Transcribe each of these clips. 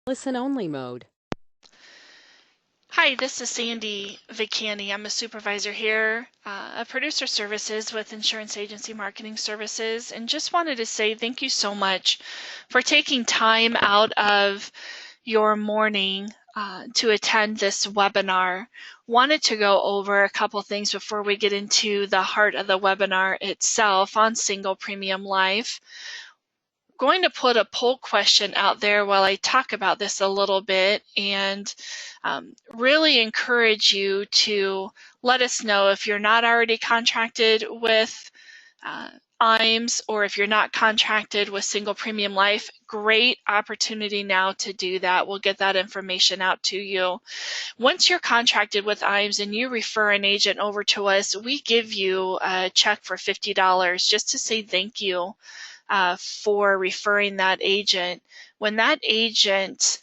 Listen only mode. Hi, this is Sandy Vicani. I'm a supervisor here at Producer Services with Insurance Agency Marketing Services, and just wanted to say thank you so much for taking time out of your morning to attend this webinar. Wanted to go over a couple things before we get into the heart of the webinar itself on single premium life. Going to put a poll question out there while I talk about this a little bit, and really encourage you to let us know if you're not already contracted with uh, IAMS, or if you're not contracted with Single Premium Life. Great opportunity now to do that. We'll get that information out to you. Once you're contracted with IAMS and you refer an agent over to us, we give you a check for $50 just to say thank you for referring that agent. When that agent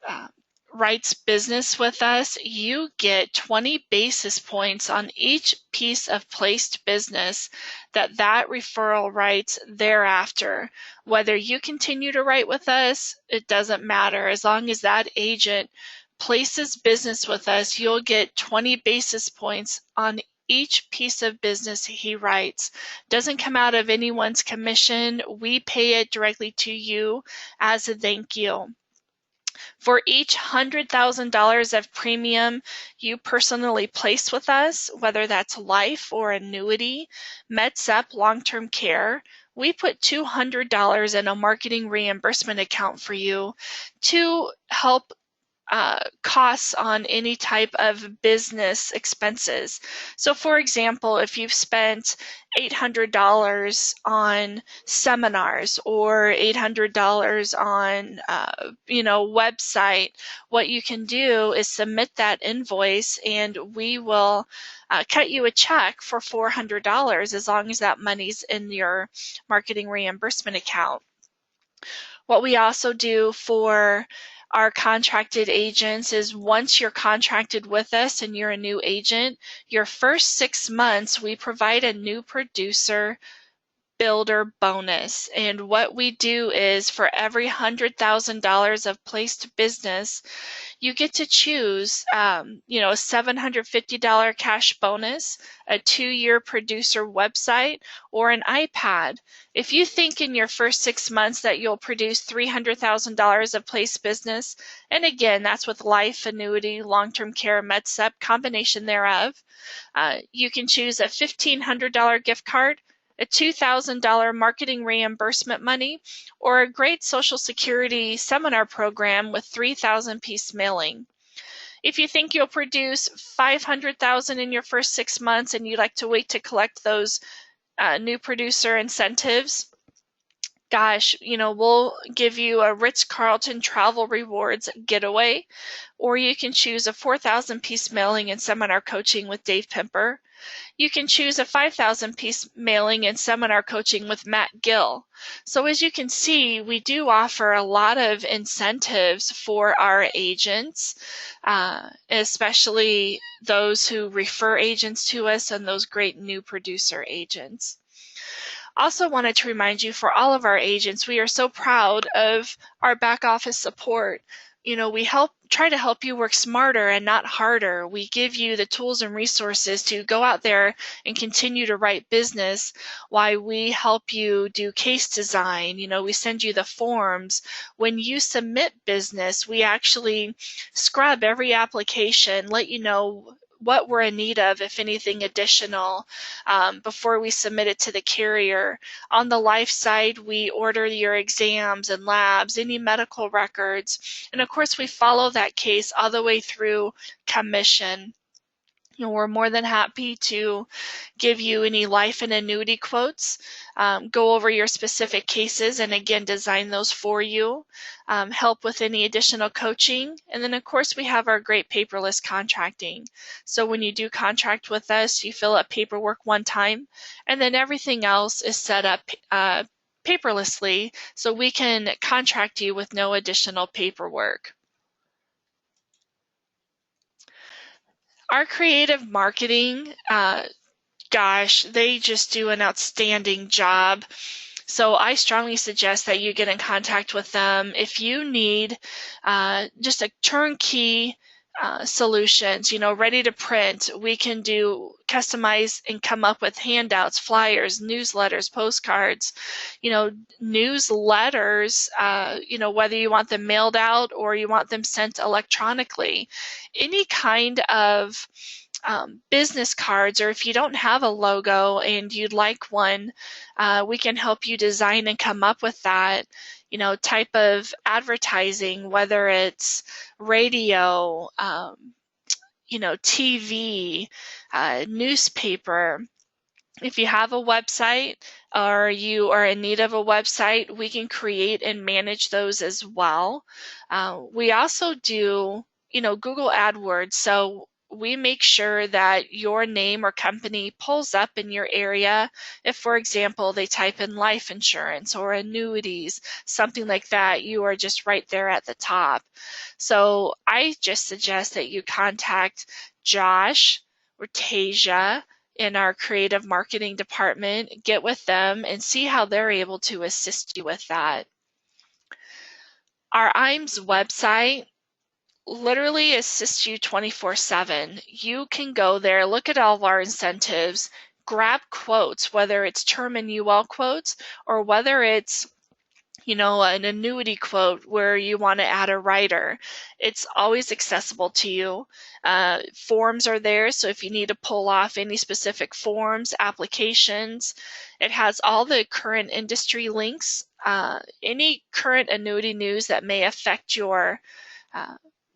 uh, writes business with us, you get 20 basis points on each piece of placed business that referral writes thereafter. Whether you continue to write with us, it doesn't matter. As long as that agent places business with us, you'll get 20 basis points on each piece of business he writes. Doesn't come out of anyone's commission. We pay it directly to you as a thank you. For each $100,000 of premium you personally place with us, whether that's life or annuity, MedSup, long-term care, we put $200 in a marketing reimbursement account for you to help costs on any type of business expenses. So for example, if you've spent $800 on seminars or $800 on website, what you can do is submit that invoice and we will cut you a check for $400 as long as that money's in your marketing reimbursement account. What we also do for our contracted agents is once you're contracted with us and you're a new agent, your first 6 months we provide a new producer builder bonus. And what we do is for every $100,000 of placed business, you get to choose, a $750 cash bonus, a 2-year producer website, or an iPad. If you think in your first 6 months that you'll produce $300,000 of placed business, and again, that's with life, annuity, long-term care, MedSup, combination thereof, you can choose a $1,500 gift card, a $2,000 marketing reimbursement money, or a great Social Security seminar program with 3,000 piece mailing. If you think you'll produce 500,000 in your first 6 months and you'd like to wait to collect those new producer incentives, gosh, we'll give you a Ritz-Carlton travel rewards getaway, or you can choose a 4,000 piece mailing and seminar coaching with Dave Pimper. You can choose a 5,000 piece mailing and seminar coaching with Matt Gill. So as you can see, we do offer a lot of incentives for our agents, especially those who refer agents to us and those great new producer agents. Also wanted to remind you, for all of our agents, we are so proud of our back office support. We try to help you work smarter and not harder. We give you the tools and resources to go out there and continue to write business while we help you do case design. We send you the forms. When you submit business, we actually scrub every application, let you know what we're in need of, if anything additional, before we submit it to the carrier. On the life side, we order your exams and labs, any medical records, and of course we follow that case all the way through commission. We're more than happy to give you any life and annuity quotes, go over your specific cases, and again, design those for you, help with any additional coaching. And then, of course, we have our great paperless contracting. So when you do contract with us, you fill out paperwork one time, and then everything else is set up paperlessly, so we can contract you with no additional paperwork. Our creative marketing, gosh, they just do an outstanding job. So I strongly suggest that you get in contact with them. If you need just a turnkey solutions, ready to print, we can do customize and come up with handouts, flyers, newsletters, postcards, newsletters, whether you want them mailed out or you want them sent electronically. Any kind of business cards, or if you don't have a logo and you'd like one, we can help you design and come up with that, type of advertising, whether it's radio, TV, newspaper. If you have a website or you are in need of a website, we can create and manage those as well. We also do, Google AdWords. So we make sure that your name or company pulls up in your area. If, for example, they type in life insurance or annuities, something like that, you are just right there at the top. So I just suggest that you contact Josh or Tasia in our creative marketing department, get with them and see how they're able to assist you with that. Our IAMS website literally assists you 24/7. You can go there, look at all of our incentives, grab quotes, whether it's term and UL quotes or whether it's an annuity quote where you want to add a rider. It's always accessible to you. Forms are there, so if you need to pull off any specific forms, applications, it has all the current industry links, any current annuity news that may affect your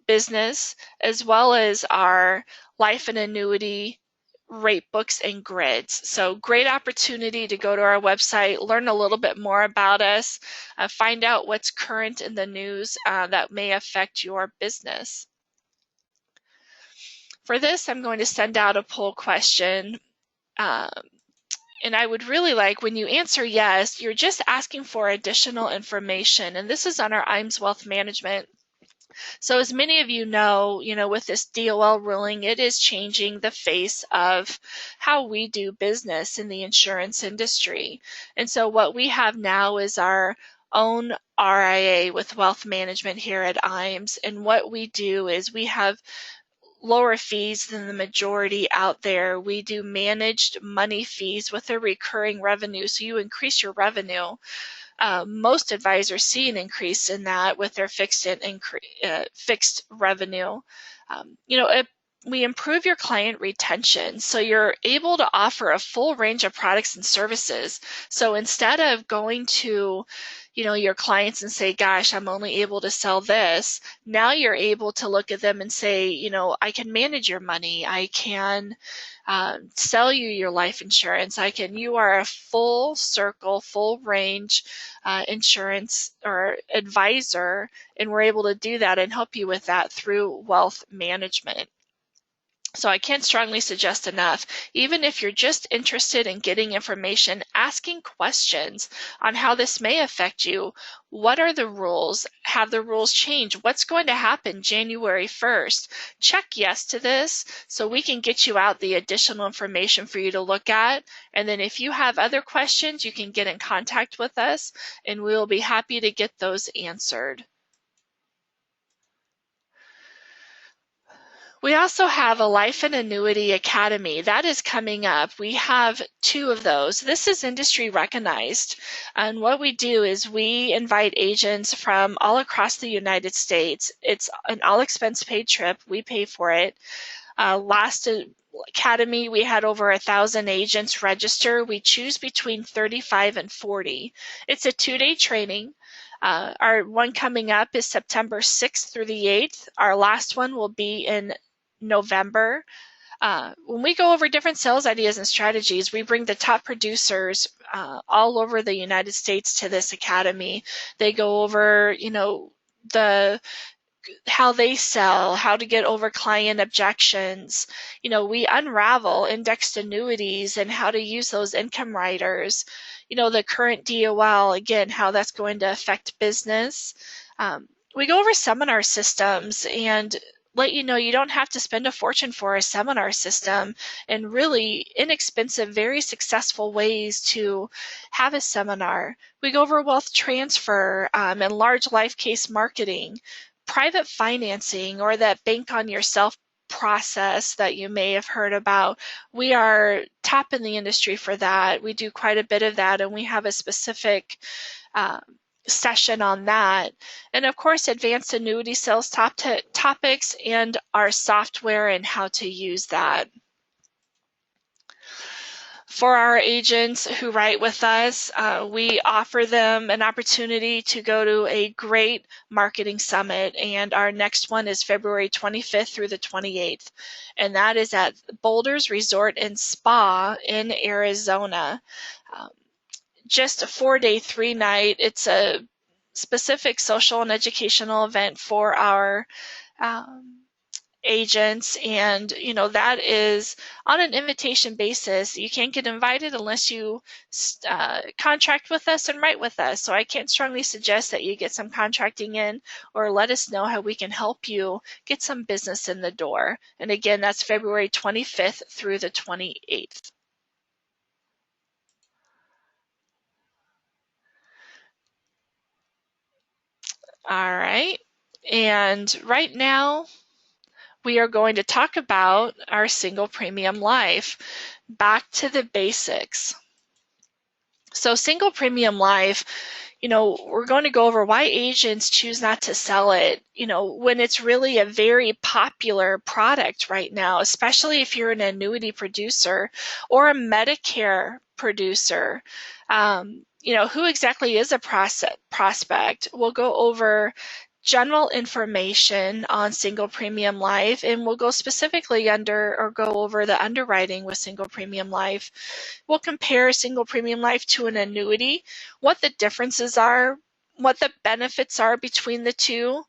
business, as well as our life and annuity rate books and grids. So great opportunity to go to our website, learn a little bit more about us, find out what's current in the news that may affect your business. For this, I'm going to send out a poll question. And I would really like, when you answer yes, you're just asking for additional information. And this is on our IAMS Wealth Management. So as many of you know, with this DOL ruling, it is changing the face of how we do business in the insurance industry. And so what we have now is our own RIA with wealth management here at IAMS. And what we do is we have lower fees than the majority out there. We do managed money fees with a recurring revenue. So you increase your revenue. Most advisors see an increase in that with their fixed revenue. We improve your client retention, so you're able to offer a full range of products and services. So instead of going to your clients and say, gosh, I'm only able to sell this, now you're able to look at them and say, I can manage your money, I can sell you your life insurance, you are a full circle, full range insurance or advisor, and we're able to do that and help you with that through wealth management. So I can't strongly suggest enough, even if you're just interested in getting information, asking questions on how this may affect you. What are the rules? Have the rules changed? What's going to happen January 1st? Check yes to this so we can get you out the additional information for you to look at. And then if you have other questions, you can get in contact with us and we'll be happy to get those answered. We also have a Life and Annuity Academy. That is coming up. We have 2 of those. This is industry recognized. And what we do is we invite agents from all across the United States. It's an all expense paid trip. We pay for it. Last Academy, we had over 1,000 agents register. We choose between 35 and 40. It's a 2-day training. Our one coming up is September 6th through the 8th. Our last one will be in November. When we go over different sales ideas and strategies, we bring the top producers all over the United States to this academy. They go over, how they sell, how to get over client objections. We unravel indexed annuities and how to use those income riders. The current DOL, again, how that's going to affect business. We go over seminar systems and let you know you don't have to spend a fortune for a seminar system, and really inexpensive, very successful ways to have a seminar. We go over wealth transfer and large life case marketing, private financing, or that bank on yourself process that you may have heard about. We are top in the industry for that. We do quite a bit of that, and we have a specific uh, session on that. And of course, advanced annuity sales topics and our software and how to use that. For our agents who write with us, we offer them an opportunity to go to a great marketing summit, and our next one is February 25th through the 28th, and that is at Boulders Resort and Spa in Arizona. Just a 4-day, 3-night. It's a specific social and educational event for our agents, and that is on an invitation basis. You can't get invited unless you contract with us and write with us. So I can't strongly suggest that you get some contracting in, or let us know how we can help you get some business in the door. And again, that's February 25th through the 28th. All right, and right now we are going to talk about our single premium life. Back to the basics. So single premium life, we're going to go over why agents choose not to sell it, when it's really a very popular product right now, especially if you're an annuity producer or a Medicare producer. Who exactly is a prospect? We'll go over general information on single premium life, and we'll go specifically go over the underwriting with single premium life. We'll compare single premium life to an annuity, what the differences are, what the benefits are between the two,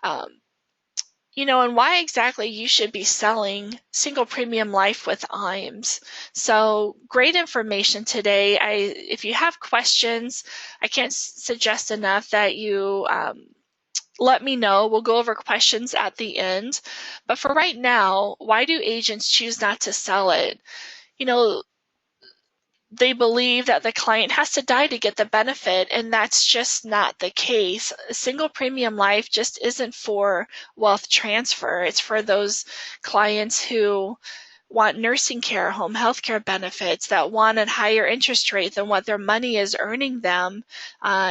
and why exactly you should be selling single premium life with IAMS. So great information today. If you have questions, I can't suggest enough that you let me know. We'll go over questions at the end. But for right now, why do agents choose not to sell it? They believe that the client has to die to get the benefit, and that's just not the case. Single premium life just isn't for wealth transfer. It's for those clients who want nursing care, home health care benefits, that want a higher interest rate than what their money is earning them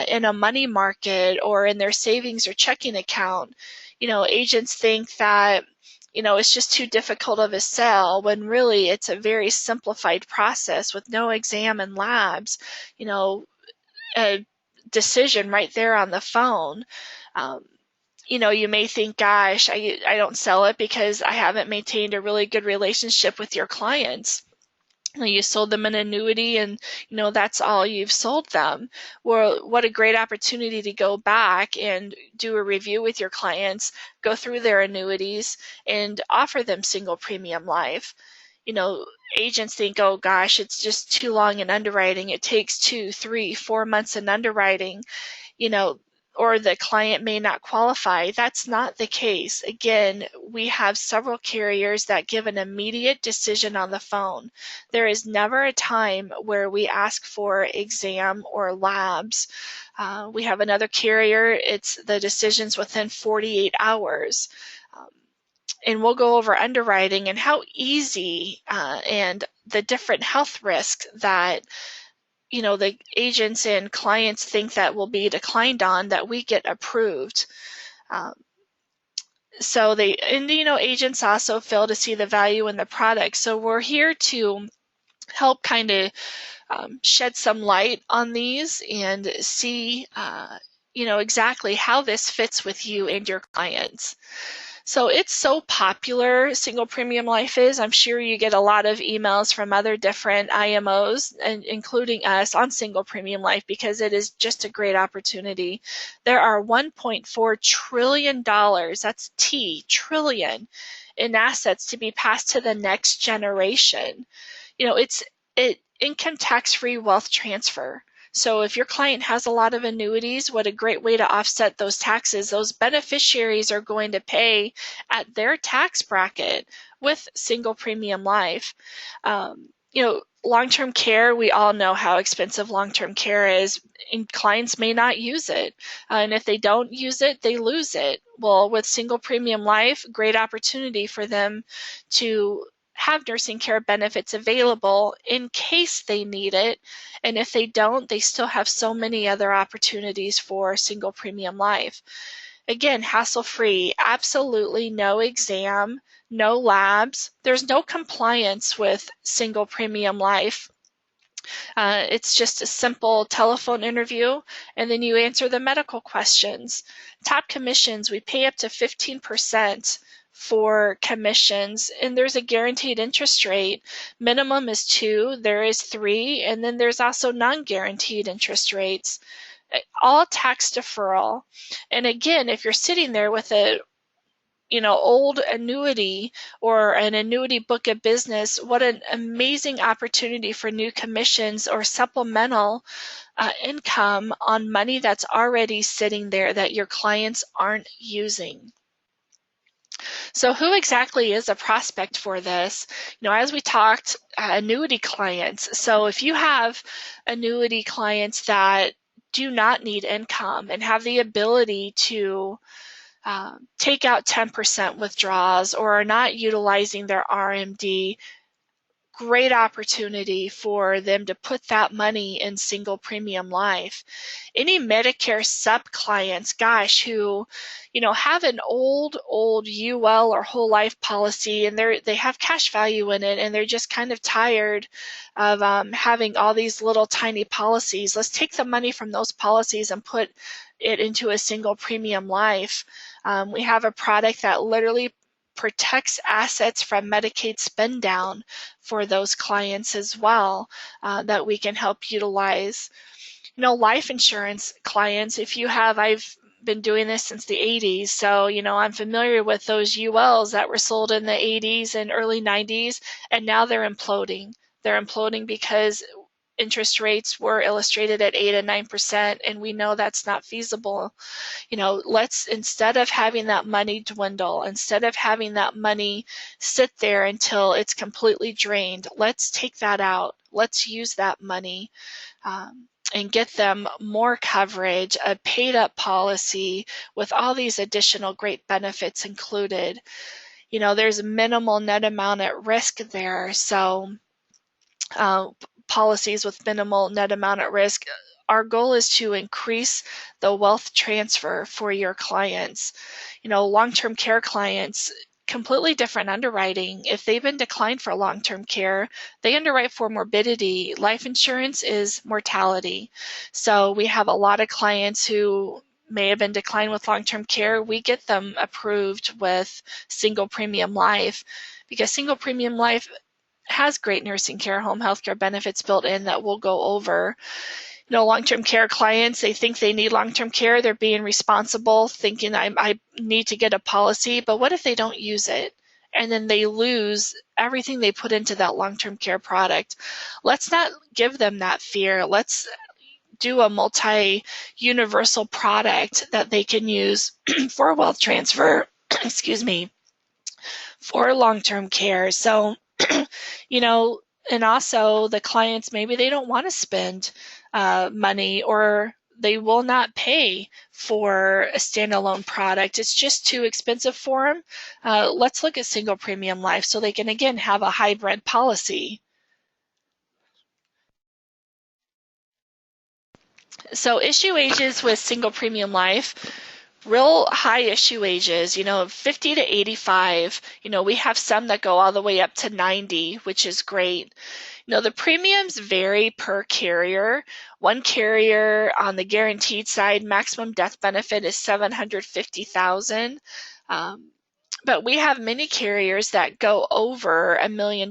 in a money market or in their savings or checking account. Agents think that it's just too difficult of a sell, when really it's a very simplified process with no exam and labs, a decision right there on the phone. You may think, gosh, I don't sell it because I haven't maintained a really good relationship with your clients. You sold them an annuity and that's all you've sold them. Well, what a great opportunity to go back and do a review with your clients, go through their annuities and offer them single premium life. Agents think, oh gosh, it's just too long in underwriting. It takes 2, 3, 4 months in underwriting, or the client may not qualify. That's not the case. Again, we have several carriers that give an immediate decision on the phone. There is never a time where we ask for exam or labs. We have another carrier, it's the decisions within 48 hours. And we'll go over underwriting and how easy and the different health risks that the agents and clients think that will be declined on, that we get approved. Agents also fail to see the value in the product. So we're here to help kind of shed some light on these and see, exactly how this fits with you and your clients. So it's so popular, single premium life is. I'm sure you get a lot of emails from other different IMOs, and including us, on single premium life, because it is just a great opportunity. There are $1.4 trillion, that's trillion, in assets to be passed to the next generation. It's income tax-free wealth transfer. So if your client has a lot of annuities, what a great way to offset those taxes. Those beneficiaries are going to pay at their tax bracket with single premium life. Long-term care, we all know how expensive long-term care is, and clients may not use it. And if they don't use it, they lose it. Well, with single premium life, great opportunity for them to have nursing care benefits available in case they need it. And if they don't, they still have so many other opportunities for single premium life. Again, hassle-free, absolutely no exam, no labs. There's no compliance with single premium life. It's just a simple telephone interview, and then you answer the medical questions. Top commissions, we pay up to 15% for commissions, and there's a guaranteed interest rate. Minimum is 2, there is 3, and then there's also non-guaranteed interest rates. All tax deferral. And again, if you're sitting there with a old annuity or an annuity book of business, what an amazing opportunity for new commissions or supplemental income on money that's already sitting there that your clients aren't using. So who exactly is a prospect for this? As we talked, annuity clients. So if you have annuity clients that do not need income and have the ability to take out 10% withdrawals or are not utilizing their RMD, great opportunity for them to put that money in single premium life. Any Medicare sup clients, gosh, who, have an old UL or whole life policy and they have cash value in it and they're just kind of tired of having all these little tiny policies. Let's take the money from those policies and put it into a single premium life. We have a product that literally protects assets from Medicaid spend down for those clients as well, that we can help utilize. Life insurance clients, I've been doing this since the 80s, so I'm familiar with those ULs that were sold in the 80s and early 90s, and now they're imploding. They're imploding because interest rates were illustrated at 8 and 9%, and we know that's not feasible. Let's, instead of having that money dwindle, instead of having that money sit there until it's completely drained, let's take that out. Let's use that money and get them more coverage, a paid up policy with all these additional great benefits included. There's minimal net amount at risk there. So policies with minimal net amount at risk. Our goal is to increase the wealth transfer for your clients. Long-term care clients, completely different underwriting. If they've been declined for long-term care, they underwrite for morbidity. Life insurance is mortality. So we have a lot of clients who may have been declined with long-term care. We get them approved with single premium life because single premium life has great nursing care, home health care benefits built in that we'll go over. Long-term care clients, they think they need long-term care. They're being responsible, thinking I need to get a policy, but what if they don't use it? And then they lose everything they put into that long-term care product. Let's not give them that fear. Let's do a multi-universal product that they can use for wealth transfer, excuse me, for long-term care. So and also the clients, maybe they don't want to spend money or they will not pay for a standalone product. It's just too expensive for them. Let's look at single premium life so they can, again, have a hybrid policy. So issue ages with single premium life, real high issue ages, 50 to 85. We have some that go all the way up to 90, which is great. The premiums vary per carrier. One carrier on the guaranteed side, maximum death benefit is $750,000. But we have many carriers that go over $1 million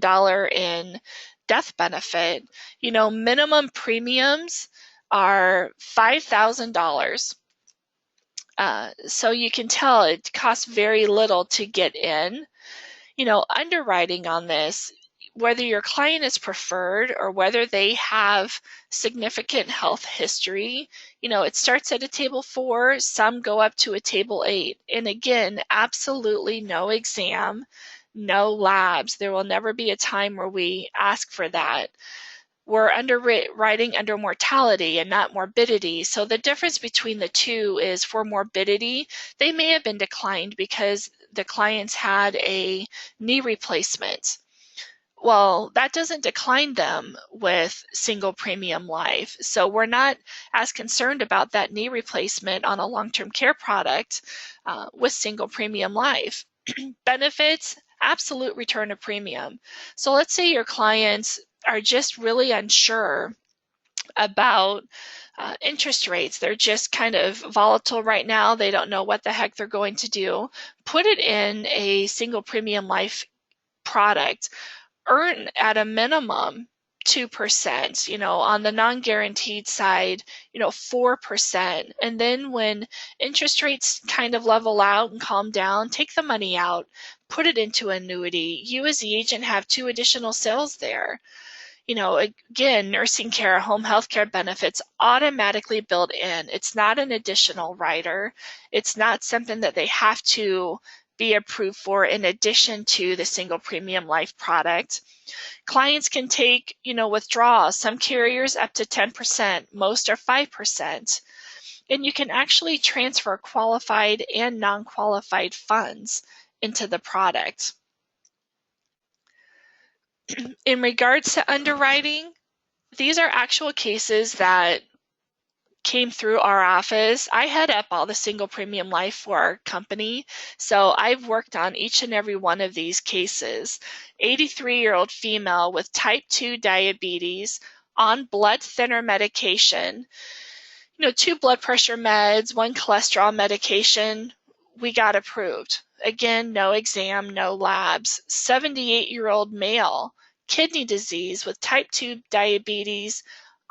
in death benefit. Minimum premiums are $5,000. So you can tell it costs very little to get in. Underwriting on this, whether your client is preferred or whether they have significant health history, it starts at a table 4, some go up to a table 8. And again, absolutely no exam, no labs. There will never be a time where we ask for that. We're underwriting under mortality and not morbidity. So the difference between the two is for morbidity, they may have been declined because the clients had a knee replacement. Well, that doesn't decline them with single premium life. So we're not as concerned about that knee replacement on a long-term care product with single premium life. Benefits, absolute return of premium. So let's say your clients are just really unsure about interest rates. They're just kind of volatile right now. They don't know what the heck they're going to do. Put it in a single premium life product. Earn at a minimum 2%, on the non-guaranteed side, 4%. And then when interest rates kind of level out and calm down, take the money out, put it into annuity. You as the agent have 2 additional sales there. Again, nursing care, home health care benefits automatically built in. It's not an additional rider. It's not something that they have to be approved for in addition to the single premium life product. Clients can take, withdrawals. Some carriers up to 10%, most are 5%. And you can actually transfer qualified and non-qualified funds into the product. In regards to underwriting, these are actual cases that came through our office. I head up all the single premium life for our company, so I've worked on each and every one of these cases. 83-year-old female with type 2 diabetes on blood thinner medication, 2 blood pressure meds, 1 cholesterol medication. We got approved. Again, no exam, no labs. 78-year-old male, kidney disease with type 2 diabetes,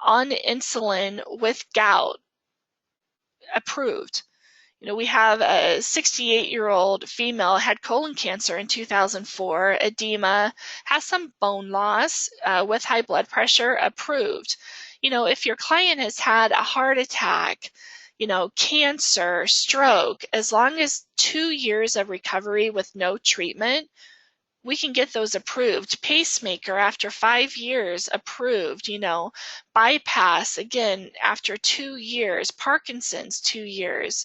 on insulin with gout, approved. We have a 68-year-old female, had colon cancer in 2004, edema, has some bone loss with high blood pressure, approved. If your client has had a heart attack, cancer, stroke, as long as 2 years of recovery with no treatment, we can get those approved. Pacemaker after 5 years, approved. Bypass, again, after 2 years. Parkinson's, 2 years.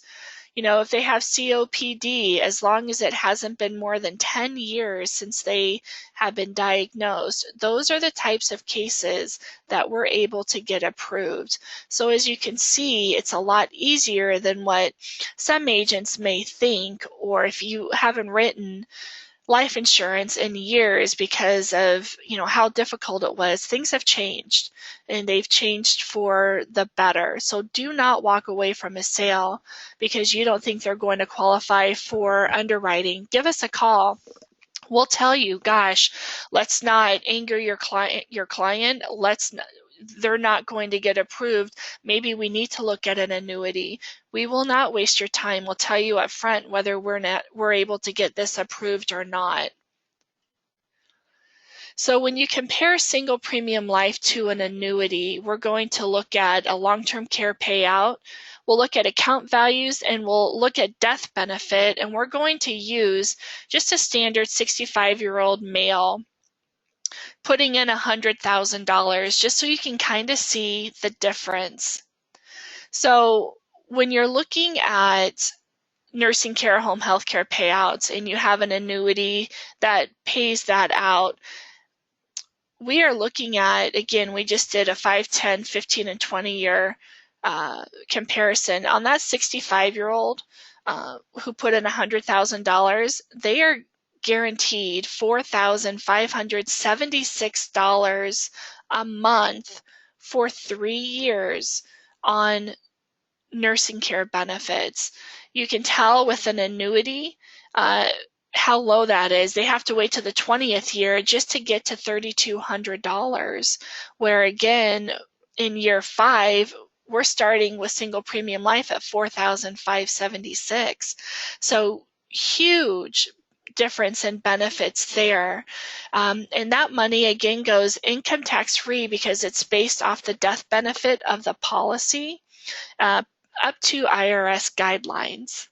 If they have COPD, as long as it hasn't been more than 10 years since they have been diagnosed, those are the types of cases that we're able to get approved. So as you can see, it's a lot easier than what some agents may think, or if you haven't written life insurance in years because of how difficult it was. Things have changed, and they've changed for the better. So do not walk away from a sale because you don't think they're going to qualify for underwriting. Give us a call. We'll tell you, gosh, let's not anger your client. They're not going to get approved. Maybe we need to look at an annuity. We will not waste your time. We'll tell you up front whether we're able to get this approved or not. So when you compare single premium life to an annuity, we're going to look at a long-term care payout. We'll look at account values, and we'll look at death benefit, and we're going to use just a standard 65-year-old male, putting in $100,000 just so you can kind of see the difference. So when you're looking at nursing care, home health care payouts, and you have an annuity that pays that out, we are looking at, again, we just did a 5, 10, 15, and 20-year comparison. On that 65-year-old who put in $100,000, they are guaranteed $4,576 a month for 3 years on nursing care benefits. You can tell with an annuity how low that is. They have to wait to the 20th year just to get to $3,200, where again, in year 5, we're starting with single premium life at $4,576. So huge difference in benefits there. And that money again goes income tax free because it's based off the death benefit of the policy up to IRS guidelines.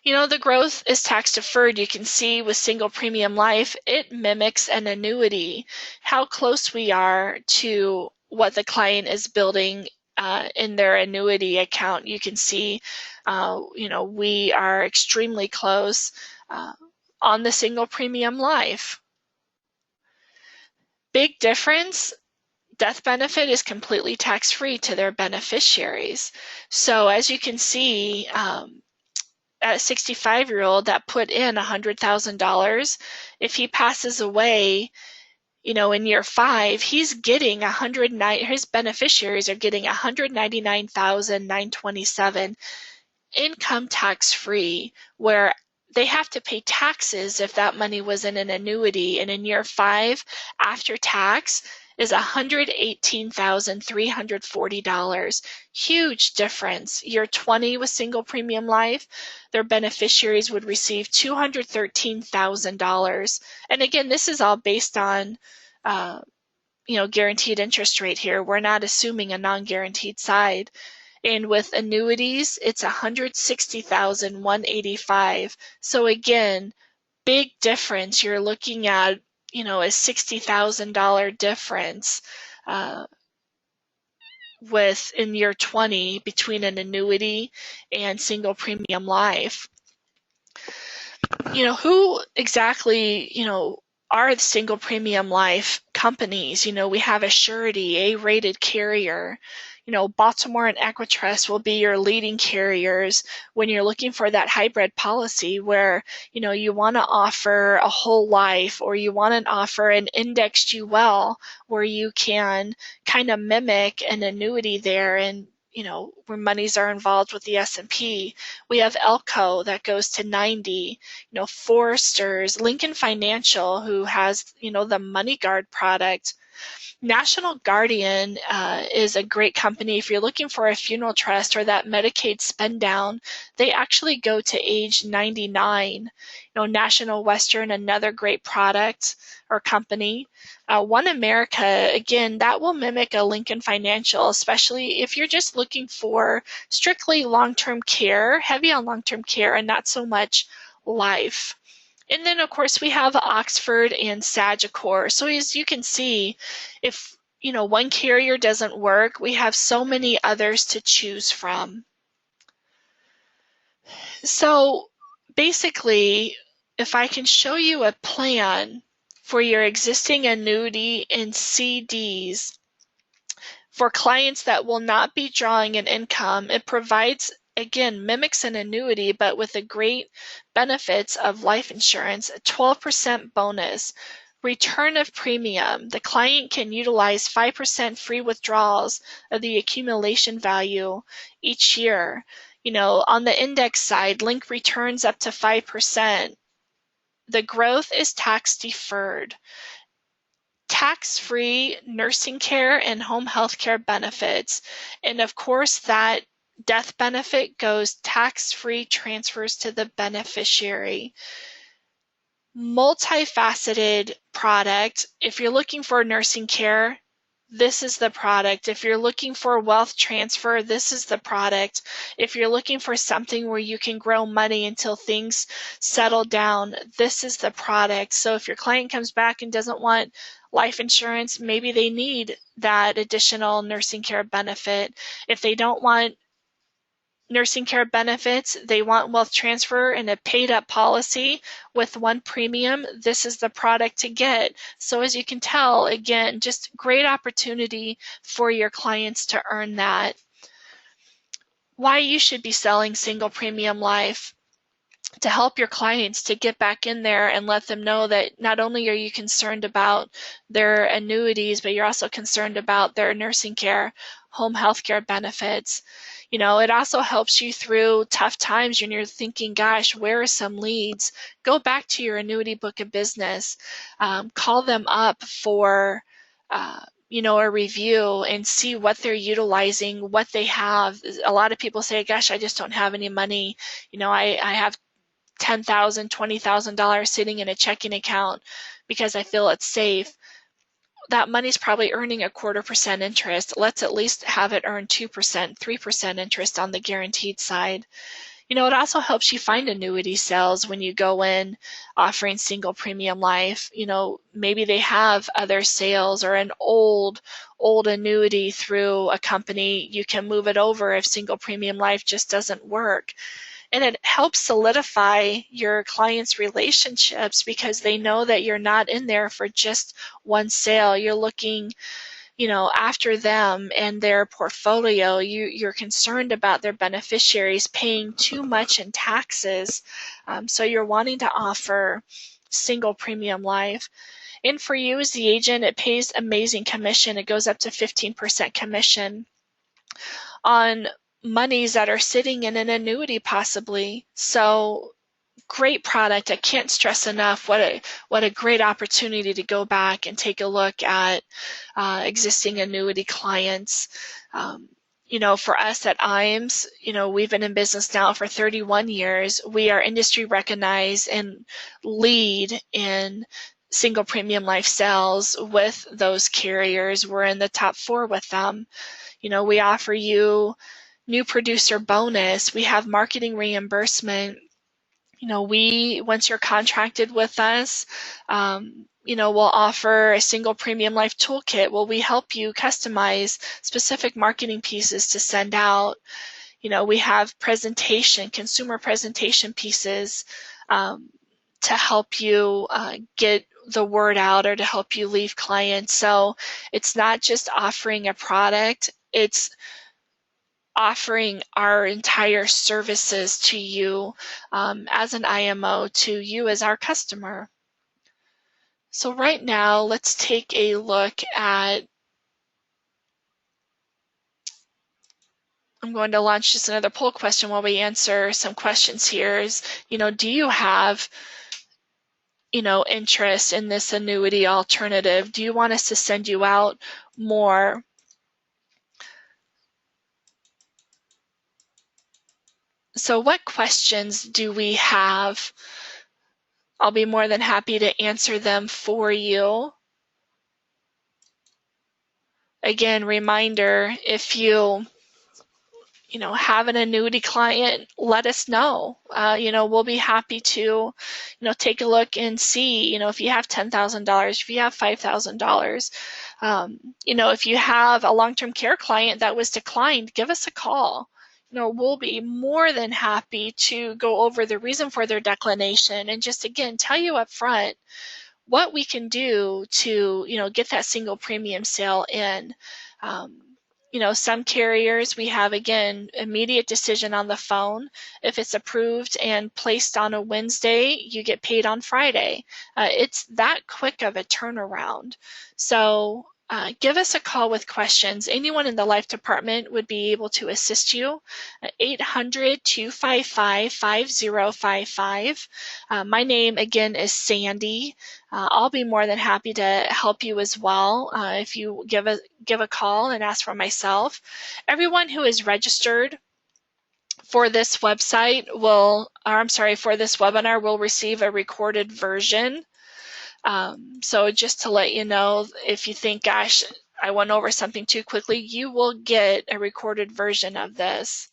The growth is tax deferred. You can see with single premium life, it mimics an annuity, how close we are to what the client is building in their annuity account. You can see, we are extremely close on the single premium life. Big difference. Death benefit is completely tax-free to their beneficiaries. So as you can see, a 65-year-old that put in $100,000, if he passes away, in year 5, he's getting his beneficiaries are getting $199,927 income tax-free, where they have to pay taxes if that money was in an annuity, and in year 5, after tax, is $118,340. Huge difference. Year 20 with single premium life, their beneficiaries would receive $213,000. And again, this is all based on guaranteed interest rate here. We're not assuming a non-guaranteed side. And with annuities, it's $160,185. So again, big difference. You're looking at a $60,000 difference in year 20 between an annuity and single premium life. Who exactly, are the single premium life companies? We have Assurity, A-rated carrier. Baltimore and Equitrust will be your leading carriers when you're looking for that hybrid policy where, you want to offer a whole life, or you want to offer an indexed UL where you can kind of mimic an annuity there, and where monies are involved with the S&P. We have Elko that goes to 90, Foresters, Lincoln Financial, who has, the MoneyGuard product. National Guardian is a great company. If you're looking for a funeral trust or that Medicaid spend down, they actually go to age 99. National Western, another great product or company. One America, again, that will mimic a Lincoln Financial, especially if you're just looking for strictly long-term care, heavy on long-term care, and not so much life. And then, of course, we have Oxford and Sagicor. So as you can see, if one carrier doesn't work, we have so many others to choose from. So basically, if I can show you a plan for your existing annuity and CDs for clients that will not be drawing an income, it provides, again, mimics an annuity, but with the great benefits of life insurance, a 12% bonus, return of premium. The client can utilize 5% free withdrawals of the accumulation value each year. On the index side, link returns up to 5%. The growth is tax deferred. Tax-free nursing care and home health care benefits. And of course, that death benefit goes tax-free transfers to the beneficiary. Multifaceted product. If you're looking for nursing care, this is the product. If you're looking for wealth transfer, this is the product. If you're looking for something where you can grow money until things settle down, this is the product. So if your client comes back and doesn't want life insurance, maybe they need that additional nursing care benefit. If they don't want nursing care benefits, they want wealth transfer and a paid up policy with one premium, this is the product to get. So as you can tell, again, just great opportunity for your clients to earn that. Why you should be selling single premium life: to help your clients to get back in there and let them know that not only are you concerned about their annuities, but you're also concerned about their nursing care, home health care benefits. It also helps you through tough times when you're thinking, gosh, where are some leads? Go back to your annuity book of business. Call them up for a review and see what they're utilizing, what they have. A lot of people say, gosh, I just don't have any money. I have $10,000, $20,000 sitting in a checking account because I feel it's safe, that money's probably earning 0.25% interest. Let's at least have it earn 2%, 3% interest on the guaranteed side. It also helps you find annuity sales when you go in offering single premium life. Maybe they have other sales or an old annuity through a company. You can move it over if single premium life just doesn't work. And it helps solidify your clients' relationships because they know that you're not in there for just one sale. You're looking after them and their portfolio. You're concerned about their beneficiaries paying too much in taxes. So you're wanting to offer single premium life. And for you as the agent, it pays amazing commission. It goes up to 15% commission on monies that are sitting in an annuity possibly. So great product. I can't stress enough what a great opportunity to go back and take a look at existing annuity clients. For us at IAMS, we've been in business now for 31 years. We are industry recognized and lead in single premium life sales with those carriers. We're in the top 4 with them. We offer you new producer bonus. We have marketing reimbursement. Once you're contracted with us, we'll offer a single premium life toolkit. We help you customize specific marketing pieces to send out. We have consumer presentation pieces to help you get the word out or to help you leave clients. So it's not just offering a product, it's offering our entire services to you as an IMO, to you as our customer. So right now, let's take a look at, I'm going to launch just another poll question while we answer some questions here. Do you have interest in this annuity alternative? Do you want us to send you out more? So what questions do we have? I'll be more than happy to answer them for you. Again, reminder, if you have an annuity client, let us know. We'll be happy to, take a look and see, if you have $10,000, if you have $5,000, if you have a long-term care client that was declined, give us a call. We'll be more than happy to go over the reason for their declination and just, again, tell you up front what we can do to, get that single premium sale in. Some carriers, we have, again, immediate decision on the phone. If it's approved and placed on a Wednesday, you get paid on Friday. It's that quick of a turnaround. So give us a call with questions. Anyone in the life department would be able to assist you. 800-255-5055. My name, again, is Sandy. I'll be more than happy to help you as well if you give a call and ask for myself. Everyone who is registered for this website for this webinar will receive a recorded version. So just to let you know, if you think, gosh, I went over something too quickly, you will get a recorded version of this.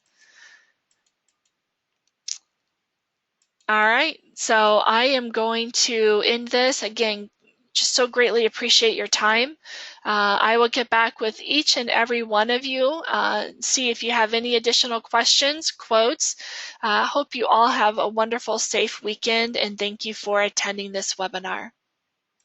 All right, so I am going to end this. Again, just so greatly appreciate your time. I will get back with each and every one of you, see if you have any additional questions, quotes. Hope you all have a wonderful, safe weekend, and thank you for attending this webinar.